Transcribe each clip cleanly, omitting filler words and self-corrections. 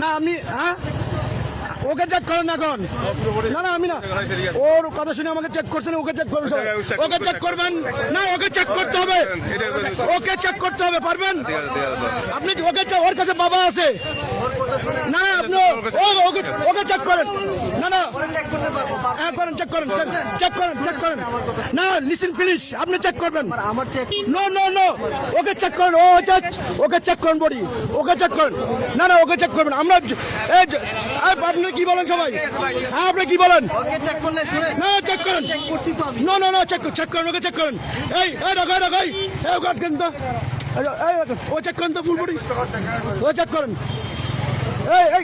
না আমি হ্যাঁ ওকে চেক করেন এখন। না না আমি না, ওর কথা শুনে আমাকে চেক করছেন, ওকে চেক করবেন, ওকে চেক করবেন না, ওকে চেক করতে হবে, ওকে চেক করতে হবে, পারবেন আপনি? ওকে ওর কাছে বাবা আছে। না না আপনি ওকে ওকে চেক করেন। না না হ্যাঁ করেন, চেক করেন, চেক করেন, চেক করেন। না লিসেন ফিনিশ, আপনি চেক করবেন। No no no okay check করেন, ও ওকে চেক করেন বডি, ওকে চেক করেন। না না ওকে চেক করবেন। আমরা আপনি কি বলেন সবাই? হ্যাঁ আপনি কি বলেন? না চেক করেন। নো নো নো চেক করেন, ওকে চেক করেন। এই রাখাই রাখাই কিন্তু ও চেক করেন তো ফুল বডি, ও চেক করেন। এই এই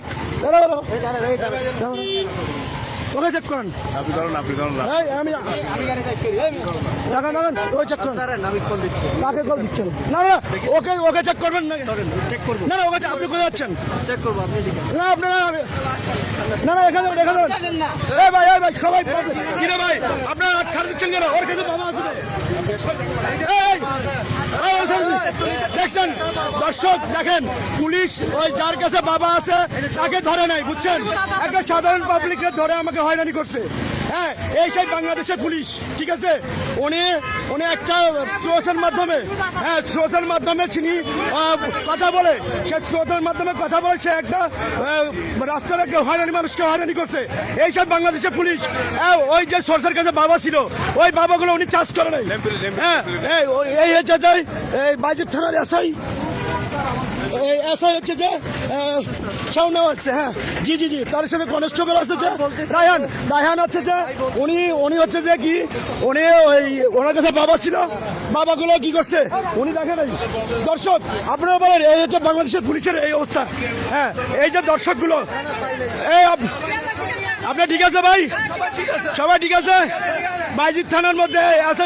ওকে চেক করেন। আপনি করেন, আপনি করেন না। আমি ওই চেক করেন। কাকে কল দিচ্ছেন? না না ওকে ওকে চেক করবেন না, না না ওকে আপনি কোথায় যাচ্ছেন? চেক করবো আপনি। না আপনারা না না এখানে এখানে এই ভাই সবাই কিরে ভাই আপনারা ছাড় দিচ্ছেন কেন? ওর কাছে বাবা আছে। দেখছেন দর্শক, দেখেন পুলিশ ওই যার কাছে বাবা আছে তাকে ধরে নাই, বুঝছেন? একটা সাধারণ পাবলিককে ধরে আমাকে হয়রানি করছে। হ্যাঁ এই সেই বাংলাদেশের পুলিশ, ঠিক আছে? উনি একটা সোর্সের মাধ্যমে, হ্যাঁ সোর্সের মাধ্যমে চিনি কথা বলে, সে সোর্সের মাধ্যমে কথা বলে সে একটা রাস্তার হয়রানি মানুষকে হয়রানি করছে। এই সব বাংলাদেশের পুলিশ। হ্যাঁ ওই যে সোর্সের কাছে বাবা ছিল, ওই বাবাগুলো উনি চার্জ করে নাই। হ্যাঁ এই হচ্ছে যে এই বাইজিৎ থানার এসআই হচ্ছে যে শাওনা হচ্ছে। হ্যাঁ জি জি জি, তার সাথে কনস্টেবল আছে যে রায়হান হচ্ছে যে উনি হচ্ছে যে কি উনি ওই ওনার কাছে বাবা ছিল, বাবাগুলো কি করছে উনি দেখেন। দর্শক আপনারা বলেন এই হচ্ছে বাংলাদেশের পুলিশের এই অবস্থা। হ্যাঁ এই যে দর্শকগুলো, এই আপনি ঠিক আছে ভাই? সবাই ঠিক আছে? বাইজিৎ থানার মধ্যে আছে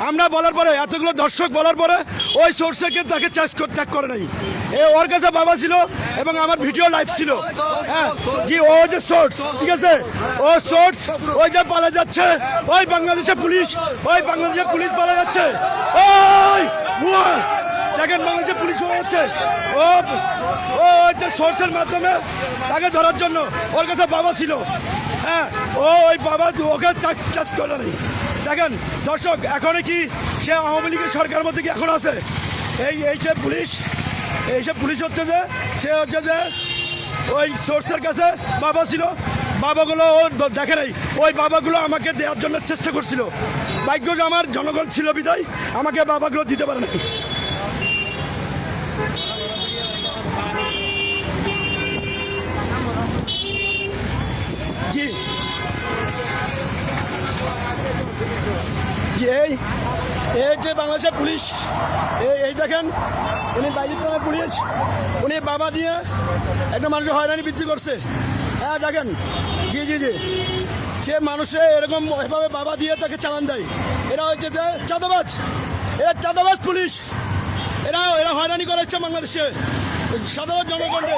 আমরা বলার পরে, এতগুলো দর্শক বলার পরে ওই সোর্সকে তাকে ত্যাগ করে নাই। ওর কাছে বাবা ছিল এবং আমার ভিডিও লাইভ ছিল। হ্যাঁ জি ও যে সোর্স, ঠিক আছে? ও সোর্স ওই যে পালা যাচ্ছে, ওই বাংলাদেশের পুলিশ, ওই বাংলাদেশের পুলিশ পালা যাচ্ছে। ওই দেখেন বাংলাদেশের পুলিশ হয়ে যাচ্ছে। ও যে সোর্সের মাধ্যমে তাকে ধরার জন্য ওর কাছে বাবা ছিল। হ্যাঁ ওই বাবা ওকে চাষ করে নেই। দেখেন দর্শক, এখন কি সে আওয়ামী লীগের সরকারের মধ্যে কি এখন আছে? এইসব পুলিশ হচ্ছে যে সে হচ্ছে যে ওই সোর্সের কাছে বাবা ছিল, বাবাগুলো ও দেখে নাই। ওই বাবাগুলো আমাকে দেওয়ার জন্য চেষ্টা করছিল, ভাগ্য যে আমার জনগণ ছিল বিদায় আমাকে বাবাগুলো দিতে পারে না। জি এই যে বাংলাদেশের পুলিশ, এই দেখেন উনি বাইজিৎ থানার পুলিশ, উনি বাবা দিয়ে একটা মানুষের হয়রানি বৃদ্ধি করছে। হ্যাঁ দেখেন জি জি জি, সে মানুষে এরকম এভাবে বাবা দিয়ে তাকে চালান দেয়। এরা হচ্ছে যে চাঁদাবাজ, এরা চাঁদাবাজ পুলিশ। এরা হয়রানি করেছে বাংলাদেশে সাধারণ জনগণকে।